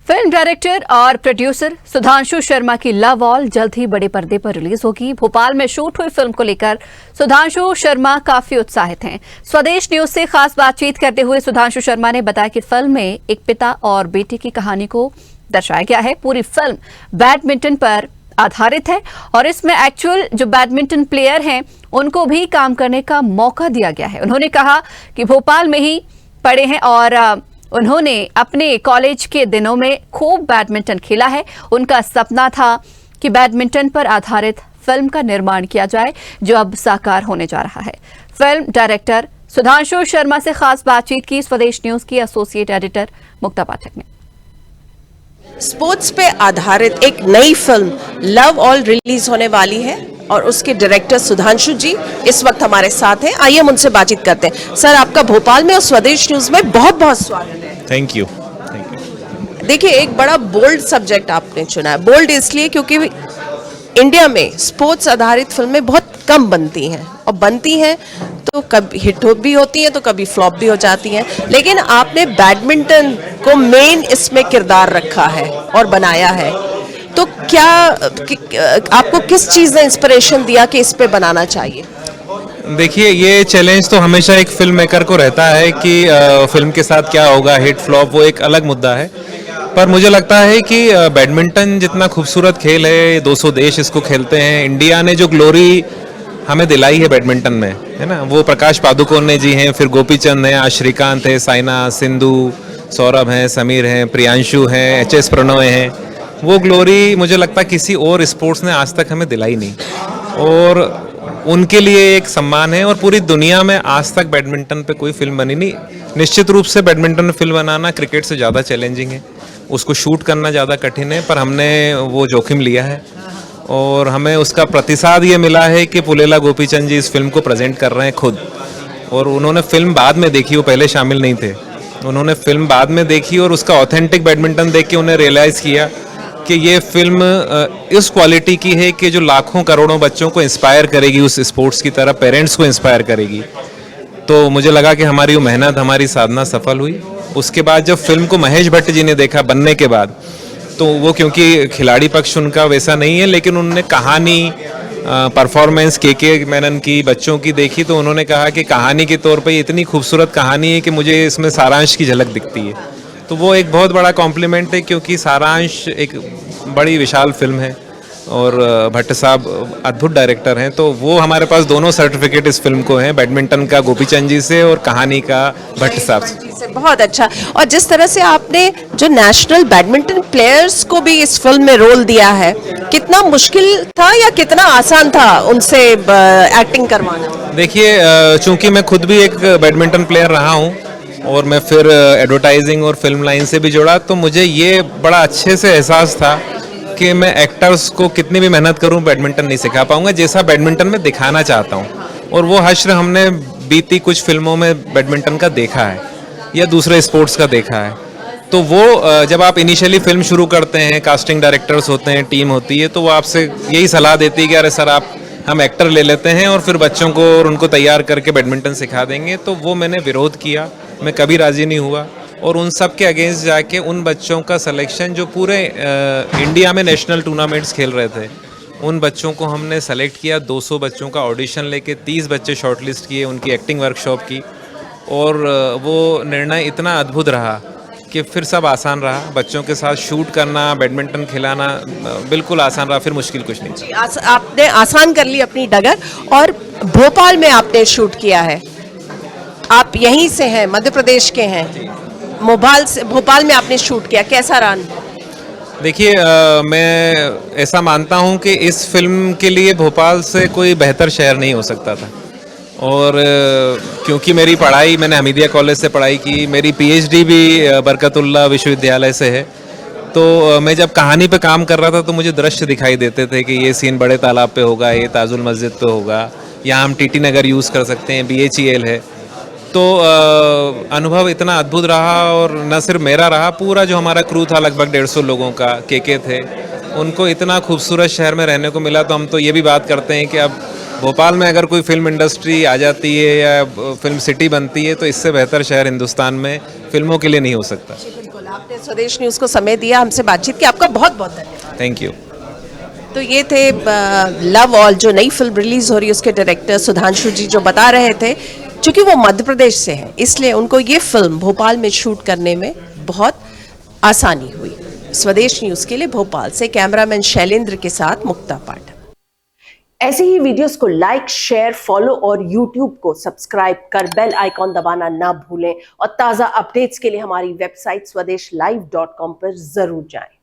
Film director और producer Sudhanshu Sharma की love all जल्द ही बड़े पर्दे पर रिलीज होगी। भोपाल में शूट हुई फिल्म को लेकर सुधांशु शर्मा काफी उत्साहित हैं। स्वदेश न्यूज से खास बातचीत करते हुए सुधांशु शर्मा ने बताया कि फिल्म में एक पिता और बेटे की कहानी को दर्शाया गया है। पूरी फिल्म बैडमिंटन पर आधारित है और इसमें एक्चुअल जो बैडमिंटन प्लेयर हैं उनको भी काम करने का मौका दिया गया है। उन्होंने कहा कि भोपाल में ही पढ़े हैं और उन्होंने अपने कॉलेज के दिनों में खूब बैडमिंटन खेला है। उनका सपना था कि बैडमिंटन पर आधारित फिल्म का निर्माण किया जाए, जो अब साकार होने जा रहा है। फिल्म डायरेक्टर सुधांशु शर्मा से खास बातचीत की स्वदेश न्यूज की एसोसिएट एडिटर मुक्ता पाठक ने। स्पोर्ट्स पे आधारित एक नई फिल्म लव ऑल रिलीज होने वाली है और उसके डायरेक्टर सुधांशु जी इस वक्त हमारे साथ हैं। आइए हम उनसे बातचीत करते हैं। सर, आपका भोपाल में और स्वदेश न्यूज में बहुत बहुत स्वागत है। Thank you. देखिए, एक बड़ा बोल्ड सब्जेक्ट आपने चुना है। बोल्ड इसलिए क्योंकि इंडिया में स्पोर्ट्स आधारित फिल्में बहुत कम बनती हैं और बनती हैं तो कभी हिट भी होती हैं तो कभी फ्लॉप भी हो जाती हैं, लेकिन आपने बैडमिंटन को मेन इसमें किरदार रखा है और बनाया है। तो क्या आपको किस चीज़ ने इंस्पिरेशन दिया कि इस पे बनाना चाहिए? देखिए, ये चैलेंज तो हमेशा एक फिल्म मेकर को रहता है कि फिल्म के साथ क्या होगा, हिट फ्लॉप, वो एक अलग मुद्दा है। पर मुझे लगता है कि बैडमिंटन जितना खूबसूरत खेल है, 200 देश इसको खेलते हैं। इंडिया ने जो ग्लोरी हमें दिलाई है बैडमिंटन में, है ना, वो प्रकाश पादुकोण ने जी हैं, फिर गोपीचंद हैं, आज श्रीकांत है, साइना, सिंधु, सौरभ हैं, समीर हैं, प्रियांशु हैं, एच एस प्रणॉय हैं। वो ग्लोरी मुझे लगता है किसी और स्पोर्ट्स ने आज तक हमें दिलाई नहीं, और उनके लिए एक सम्मान है। और पूरी दुनिया में आज तक बैडमिंटन पे कोई फिल्म बनी नहीं। निश्चित रूप से बैडमिंटन में फिल्म बनाना क्रिकेट से ज़्यादा चैलेंजिंग है, उसको शूट करना ज़्यादा कठिन है, पर हमने वो जोखिम लिया है और हमें उसका प्रतिसाद ये मिला है कि पुलेला गोपीचंद जी इस फिल्म को प्रेजेंट कर रहे हैं खुद। और उन्होंने फिल्म बाद में देखी, वो पहले शामिल नहीं थे। उन्होंने फिल्म बाद में देखी और उसका ऑथेंटिक बैडमिंटन देख के उन्हें रियलाइज़ किया कि ये फिल्म इस क्वालिटी की है कि जो लाखों करोड़ों बच्चों को इंस्पायर करेगी उस स्पोर्ट्स की तरह, पेरेंट्स को इंस्पायर करेगी। तो मुझे लगा कि हमारी वो मेहनत, हमारी साधना सफल हुई। उसके बाद जब फिल्म को महेश भट्ट जी ने देखा बनने के बाद, तो वो क्योंकि खिलाड़ी पक्ष उनका वैसा नहीं है, लेकिन उन्होंने कहानी, परफॉर्मेंस के मेनन की, बच्चों की देखी, तो उन्होंने कहा कि कहानी के तौर पे इतनी खूबसूरत कहानी है कि मुझे इसमें सारांश की झलक दिखती है। तो वो एक बहुत बड़ा कॉम्प्लीमेंट है, क्योंकि सारांश एक बड़ी विशाल फिल्म है और भट्ट साहब अद्भुत डायरेक्टर हैं। तो वो हमारे पास दोनों सर्टिफिकेट इस फिल्म को हैं, बैडमिंटन का गोपीचंद जी से और कहानी का भट्ट साहब से। बहुत अच्छा। और जिस तरह से आपने जो नेशनल बैडमिंटन प्लेयर्स को भी इस फिल्म में रोल दिया है, कितना मुश्किल था या कितना आसान था उनसे एक्टिंग करवाना? देखिए, चूंकि मैं खुद भी एक बैडमिंटन प्लेयर रहा हूँ और मैं फिर एडवर्टाइजिंग और फिल्म लाइन से भी जुड़ा, तो मुझे ये बड़ा अच्छे से एहसास था कि मैं एक्टर्स को कितनी भी मेहनत करूं बैडमिंटन नहीं सिखा पाऊंगा जैसा बैडमिंटन में दिखाना चाहता हूं। और वो हश्र हमने बीती कुछ फिल्मों में बैडमिंटन का देखा है या दूसरे स्पोर्ट्स का देखा है। तो वो जब आप इनिशियली फिल्म शुरू करते हैं, कास्टिंग डायरेक्टर्स होते हैं, टीम होती है, तो वो आपसे यही सलाह देती है कि अरे सर, आप हम एक्टर ले लेते हैं और फिर बच्चों को और उनको तैयार करके बैडमिंटन सिखा देंगे। तो वो मैंने विरोध किया, मैं कभी राज़ी नहीं हुआ। और उन सब के अगेंस्ट जाके उन बच्चों का सिलेक्शन जो पूरे इंडिया में नेशनल टूर्नामेंट्स खेल रहे थे, उन बच्चों को हमने सेलेक्ट किया। 200 बच्चों का ऑडिशन लेके 30 बच्चे शॉर्टलिस्ट किए, उनकी एक्टिंग वर्कशॉप की, और वो निर्णय इतना अद्भुत रहा कि फिर सब आसान रहा। बच्चों के साथ शूट करना, बैडमिंटन खिलाना बिल्कुल आसान रहा, फिर मुश्किल कुछ नहीं। आपने आसान कर ली अपनी डगर और भोपाल में आपने शूट किया है। आप यहीं से हैं, मध्य प्रदेश के हैं। भोपाल में आपने शूट किया, कैसा रहा? देखिए, मैं ऐसा मानता हूं कि इस फिल्म के लिए भोपाल से कोई बेहतर शहर नहीं हो सकता था। और क्योंकि मेरी पढ़ाई, मैंने हमीदिया कॉलेज से पढ़ाई की, मेरी पीएचडी भी बरकतुल्लाह विश्वविद्यालय से है। तो मैं जब कहानी पे काम कर रहा था तो मुझे दृश्य दिखाई देते थे कि ये सीन बड़े तालाब पे होगा, ये ताजुल मस्जिद पे होगा, यहाँ हम टीटी नगर यूज़ कर सकते हैं, BHEL है। तो अनुभव इतना अद्भुत रहा, और न सिर्फ मेरा रहा, पूरा जो हमारा क्रू था लगभग 150 लोगों का, के थे, उनको इतना खूबसूरत शहर में रहने को मिला। तो हम तो ये भी बात करते हैं कि अब भोपाल में अगर कोई फिल्म इंडस्ट्री आ जाती है या फिल्म सिटी बनती है तो इससे बेहतर शहर हिंदुस्तान में फिल्मों के लिए नहीं हो सकता। बिल्कुल, आपने स्वदेश न्यूज को समय दिया, हमसे बातचीत की, आपका बहुत बहुत धन्यवाद। Thank you. तो ये थे लव ऑल, जो नई फिल्म रिलीज हो रही है उसके डायरेक्टर सुधांशु जी, जो बता रहे थे क्योंकि वो मध्य प्रदेश से हैं इसलिए उनको ये फिल्म भोपाल में शूट करने में बहुत आसानी हुई। स्वदेश न्यूज के लिए भोपाल से कैमरामैन शैलेंद्र के साथ मुक्ता पाठक। ऐसे ही वीडियोस को लाइक, शेयर, फॉलो और YouTube को सब्सक्राइब कर बेल आइकॉन दबाना ना भूलें और ताज़ा अपडेट्स के लिए हमारी वेबसाइट swadeshlive.com पर जरूर जाएं।